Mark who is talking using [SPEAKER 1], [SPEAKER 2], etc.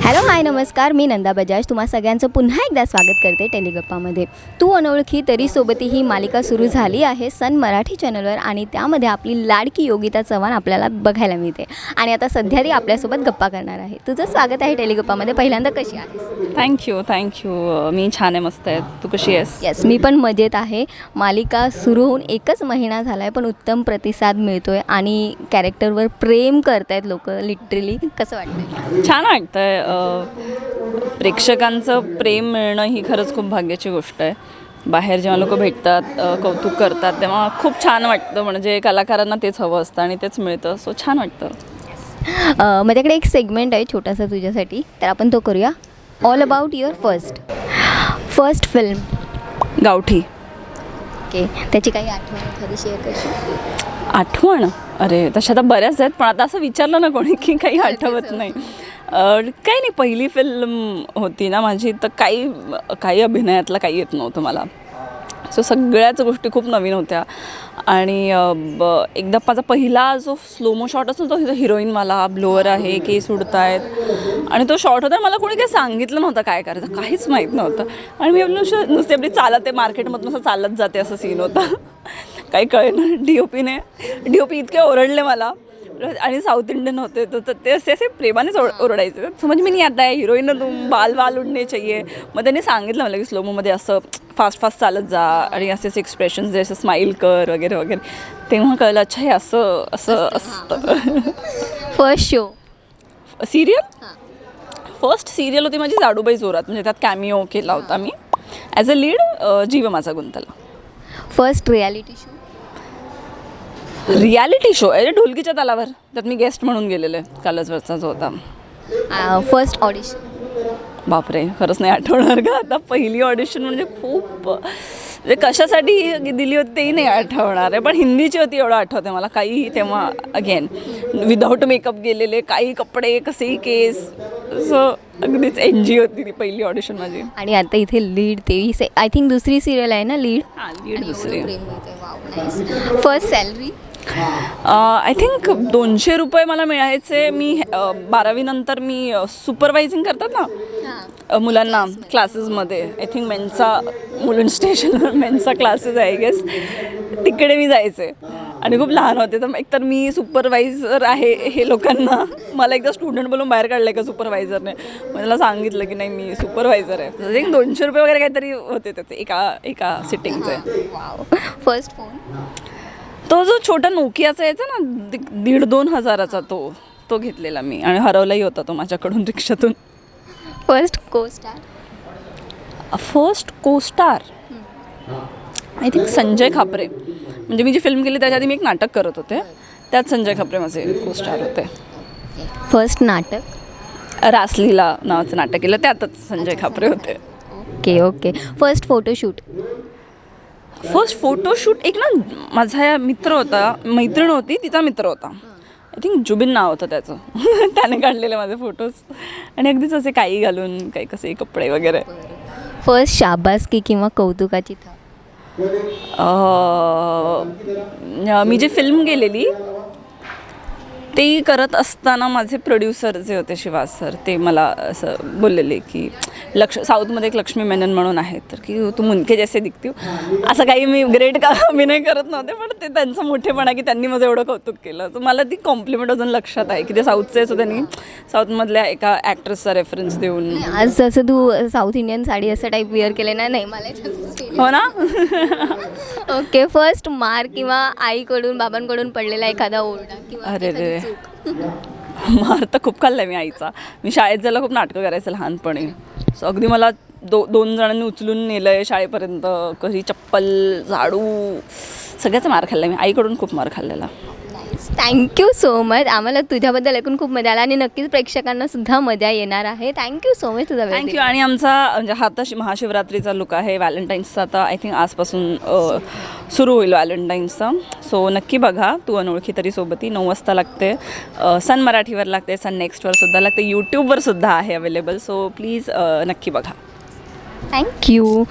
[SPEAKER 1] Hello hi नमस्कार, मी नंदा बजाज तुम्हा सगळ्यांचं पुन्हा एकदा स्वागत करते टेलिगप्पामध्ये. तू अनोळखी तरी सोबती ही मालिका सुरू झाली आहे सन मराठी चॅनलवर आणि त्यामध्ये आपली लाडकी योगिता चव्हाण आपल्याला बघायला मिळते आणि आता सध्या ती आपल्यासोबत गप्पा करणार आहे. तुझं स्वागत आहे टेलिगप्पामध्ये. पहिल्यांदा कशी आहेस?
[SPEAKER 2] थँक्यू. मी छान आहे, मस्त आहे. तू कशी आहेस?
[SPEAKER 1] येस, मी पण मजेत आहे. मालिका सुरू होऊन एकच महिना झाला आहे पण उत्तम प्रतिसाद मिळतो आहे आणि कॅरेक्टरवर प्रेम करत आहेत लोक. लिटरली कसं वाटतं?
[SPEAKER 2] छान वाटतंय. प्रेक्षकांचं प्रेम मिळणं ही खरंच खूप भाग्याची गोष्ट आहे. बाहेर जेव्हा लोक भेटतात, कौतुक करतात, तेव्हा खूप छान वाटतं. म्हणजे कलाकारांना तेच हवं असतं आणि तेच मिळतं. सो छान वाटतं.
[SPEAKER 1] माझ्याकडे एक सेगमेंट आहे छोटासा तुझ्यासाठी, तर आपण तो करूया. All about your first film.
[SPEAKER 2] गावठी.
[SPEAKER 1] ओके, त्याची काही आठवण एखादी शेअर करशील?
[SPEAKER 2] आठवण? अरे तशा तर बऱ्याच आहेत, पण आता असं विचारलं ना कोणी की काही आठवत नाही. काही नाही, पहिली फिल्म होती ना माझी, तर काही अभिनयातलं काही येत नव्हतं मला. सो सगळ्याच गोष्टी खूप नवीन होत्या आणि एकदा माझा पहिला जो स्लोमो शॉट असतो तो हिरोईनवाला, ब्लोअर आहे, केस उडत आहेत आणि तो शॉट होता. मला कोणी काही सांगितलं नव्हतं काय करायचं, काहीच माहीत नव्हतं आणि मी आपलं नुसते आपली चालत आहे मार्केटमधून, असं चालत जाते असं सीन होता. काही कळेना. डी.ओ.पी इतके ओरडले मला आणि साऊथ इंडियन होते तर ते असे प्रेमानेच ओरडायचे. समज मी नाही आता आहे हिरोईन, तुम बाल उडणे चाहिए. मग त्यांनी सांगितलं मला की स्लोमोमध्ये असं फास्ट चालत जा आणि असेच एक्सप्रेशन्स दे, असं स्माईल कर वगैरे वगैरे. तेव्हा कळलं अच्छा हे असं असतं.
[SPEAKER 1] First show
[SPEAKER 2] serial? First serial होती माझी जाडूबाई जोरात. म्हणजे त्यात कॅमिओ केला होता मी ॲज अ लीड. जीव माझा गुंतला.
[SPEAKER 1] फर्स्ट
[SPEAKER 2] रियालिटी शो अरे ढोलकीच्या तालावर, त्यात मी गेस्ट म्हणून गेलेले कालजवरचा जो होता.
[SPEAKER 1] First audition.
[SPEAKER 2] बापरे, खरंच नाही आठवणार का आता. पहिली ऑडिशन म्हणजे खूप म्हणजे कशासाठी दिली होती तेही नाही आठवणार आहे, पण हिंदीची होती एवढं आठवते मला. काही तेव्हा अगेन विदाऊट मेकअप गेलेले, काही कपडे, कसेही केस, सो अगदीच एनजी होती ती पहिली ऑडिशन माझी.
[SPEAKER 1] आणि आता इथे लीड, तेही आय थिंक दुसरी सिरियल आहे ना लीड.
[SPEAKER 2] लीड दुसरी.
[SPEAKER 1] First salary?
[SPEAKER 2] आय थिंक 200 रुपये मला मिळायचे. मी 12वी नंतर मी सुपरवायझिंग करतात ना मुलांना क्लासेसमध्ये, आय थिंक मुलुंड स्टेशनवर मेन्सचा क्लासेस आहे गेस, तिकडे मी जायचे आणि खूप लहान होते. तर एकतर मी सुपरवायझर आहे हे लोकांना, मला एकदा स्टुडंट बोलून बाहेर काढलं का सुपरवायझरने. मला सांगितलं की नाही मी सुपरवायझर आहे. आय थिंक 200 रुपये वगैरे काहीतरी होते त्याचे एका सिटिंगचे.
[SPEAKER 1] First phone?
[SPEAKER 2] तो जो छोटा नोकियाचा यायचा ना 1,500-2 हजाराचा, तो घेतलेला मी आणि हरवलाही होता तो माझ्याकडून रिक्षातून.
[SPEAKER 1] फर्स्ट को star
[SPEAKER 2] I think Sanjay Khapre. म्हणजे मी जी फिल्म केली त्याच्या आधी मी एक नाटक करत होते, त्यात संजय खापरे माझे को स्टार होते.
[SPEAKER 1] फर्स्ट नाटक?
[SPEAKER 2] रासलीला नावाचं नाटक केलं, त्यातच संजय खापरे होते.
[SPEAKER 1] ओके. फर्स्ट
[SPEAKER 2] फोटोशूट एक ना माझा मित्र होता, मैत्रीण होती, तिचा मित्र होता. आय थिंक जुबिन नाव होतं त्याचं. त्याने काढलेले माझे फोटोज आणि अगदीच असे काही घालून, काही कसे कपडे वगैरे.
[SPEAKER 1] फर्स्ट शाबासकी किंवा कौतुकाची थाप?
[SPEAKER 2] मी जी फिल्म गेलेली ते करत असताना माझे प्रोड्युसर जे होते शिवाज सर, ते मला असं बोललेले की साऊथमध्ये एक लक्ष्मी मेनन म्हणून आहेत, तर की तू मुनके जैसे दिखती हो. असं काही मी ग्रेट का अभिनय करत नव्हते, पण ते त्यांचं मोठेपणा की त्यांनी माझं एवढं कौतुक केलं. तर मला ती कॉम्प्लिमेंट अजून लक्षात आहे की ते साऊथचे, सो त्यांनी साऊथमधल्या एका ॲक्ट्रेसचा रेफरन्स देऊन.
[SPEAKER 1] आज जसं तू साऊथ इंडियन साडी असं टाईप वेअर केलं ना, नाही मला
[SPEAKER 2] हो ना.
[SPEAKER 1] ओके. फर्स्ट मार किंवा आईकडून बाबांकडून पडलेला एखादा ओरडा किंवा
[SPEAKER 2] अरे मार तर खूप खाल्ला मी आईचा. मी शाळेत जायला खूप नाटकं करायचं लहानपणी. सो अगदी मला 2 जणांनी उचलून नेलं आहे शाळेपर्यंत, कधी चप्पल, झाडू, सगळ्याचा मार खाल्ला मी. आईकडून खूप मार खाल्लेला.
[SPEAKER 1] Thank you so much. आम्हाला तुझ्याबद्दल ऐकून खूप मजा आला आणि नक्कीच प्रेक्षकांना सुद्धा मजा येणार आहे. थँक्यू सो मच तुझा वेळ.
[SPEAKER 2] थँक्यू. आणि आमचा म्हणजे हा आता महाशिवरात्रीचा लुक आहे, व्हॅलेंटाईन्सचा. आता आय थिंक आजपासून सुरू होईल व्हॅलेंटाईन्सचा. सो नक्की बघा. तू अनोळखी तरी सोबती 9 वाजता लागते. सन मराठीवर लागते, सन नेक्स्टवर सुद्धा लागते, यूट्यूबवर सुद्धा आहे अवेलेबल. सो प्लीज नक्की बघा.
[SPEAKER 1] थँक्यू.